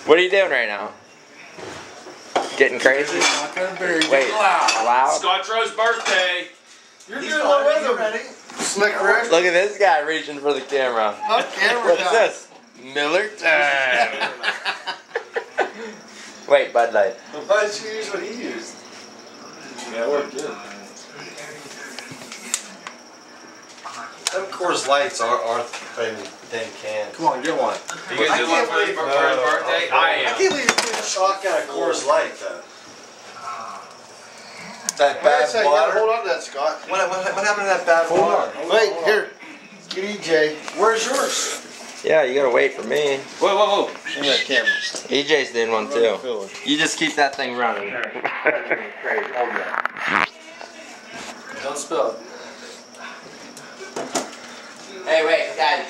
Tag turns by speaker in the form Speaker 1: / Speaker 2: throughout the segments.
Speaker 1: What are you doing right now? Getting crazy? Wait, loud?
Speaker 2: Scott Rowe's birthday.
Speaker 3: You're doing the rhythm. Ready? Slick Rick.
Speaker 1: Look at this guy reaching for the camera. What's this? Miller time. Wait, Bud Light.
Speaker 3: Why did you use what he used?
Speaker 4: Yeah, it worked good.
Speaker 3: Them Coors Lights aren't thin cans.
Speaker 4: Come on, get one.
Speaker 2: You guys do one for his birthday? I am.
Speaker 3: I can't believe you're doing a shot out of Coors Light, though. That bad water.
Speaker 4: Hold on to that, Scott.
Speaker 3: What happened to that bad water?
Speaker 4: Wait, here. Get EJ.
Speaker 3: Where's yours?
Speaker 1: Yeah, you gotta wait for me.
Speaker 2: Whoa.
Speaker 4: In that camera.
Speaker 1: EJ's doing one too. You just keep that thing running.
Speaker 3: Don't spill it.
Speaker 1: Hey, wait, guys.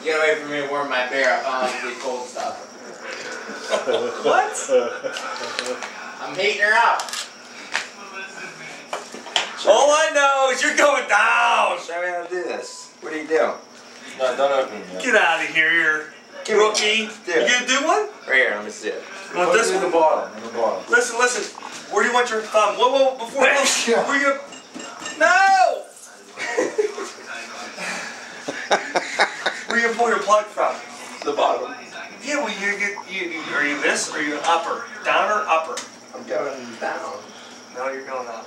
Speaker 1: You gotta wait for me to warm my beer up on the cold stuff.
Speaker 3: What?
Speaker 1: I'm heating her up. All I know is you're going down. Show me how to do this. What do you do?
Speaker 3: No, don't open it yet.
Speaker 5: Get out of here, you rookie. You gonna do one?
Speaker 1: Right here, let me see it.
Speaker 5: You want this
Speaker 3: In
Speaker 5: one?
Speaker 3: the bottom. In the bottom.
Speaker 5: Listen. Where do you want your thumb? Whoa, before where you gonna... No! Where you gonna pull your plug from?
Speaker 1: The bottom.
Speaker 5: Yeah, well, are you this or are you upper? Down or upper?
Speaker 1: I'm going down.
Speaker 5: No, you're going up.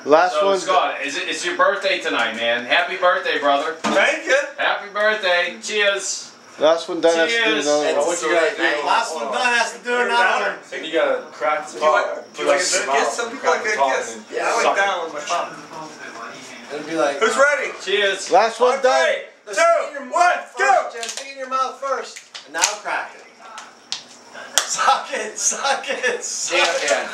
Speaker 4: Last
Speaker 2: So
Speaker 4: one.
Speaker 2: Scott, it's your birthday tonight, man. Happy birthday, brother.
Speaker 5: Thank you.
Speaker 2: Happy birthday. Cheers.
Speaker 4: Last one done has to do
Speaker 2: Cheers.
Speaker 4: another one.
Speaker 1: What you gotta do?
Speaker 3: Last one done has to do another one.
Speaker 4: And you gotta crack the
Speaker 5: You like a kiss? Some people like a kiss.
Speaker 1: Yeah,
Speaker 5: I like down with my thumb.
Speaker 3: It'll be like.
Speaker 5: Who's ready?
Speaker 2: Cheers.
Speaker 4: Last one done.
Speaker 5: 3, 2, 1, go!
Speaker 3: Just stick it in your mouth first. And now crack it. Suck it.
Speaker 1: Yeah.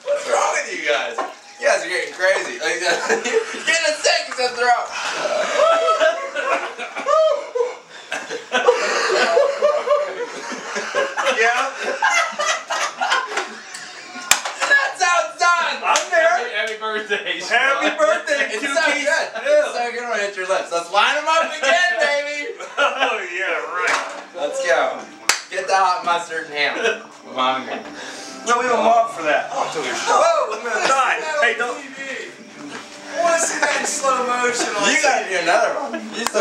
Speaker 1: What's wrong with you guys? You guys are getting crazy. Like, getting a second to throw.
Speaker 5: Yeah?
Speaker 1: That's how it's done.
Speaker 5: I'm there.
Speaker 2: Happy birthday.
Speaker 5: Happy birthday,
Speaker 1: It's
Speaker 5: cuties.
Speaker 1: so good. It's so good when it hits your lips. Let's line them up again, baby.
Speaker 5: Oh, yeah, right.
Speaker 1: Let's go. Get the hot mustard and ham. I'm hungry.
Speaker 5: No, we don't want for that. Whoa, I'm gonna die. Hey, don't.
Speaker 3: I want to see that in slow motion.
Speaker 1: You gotta do another one. You still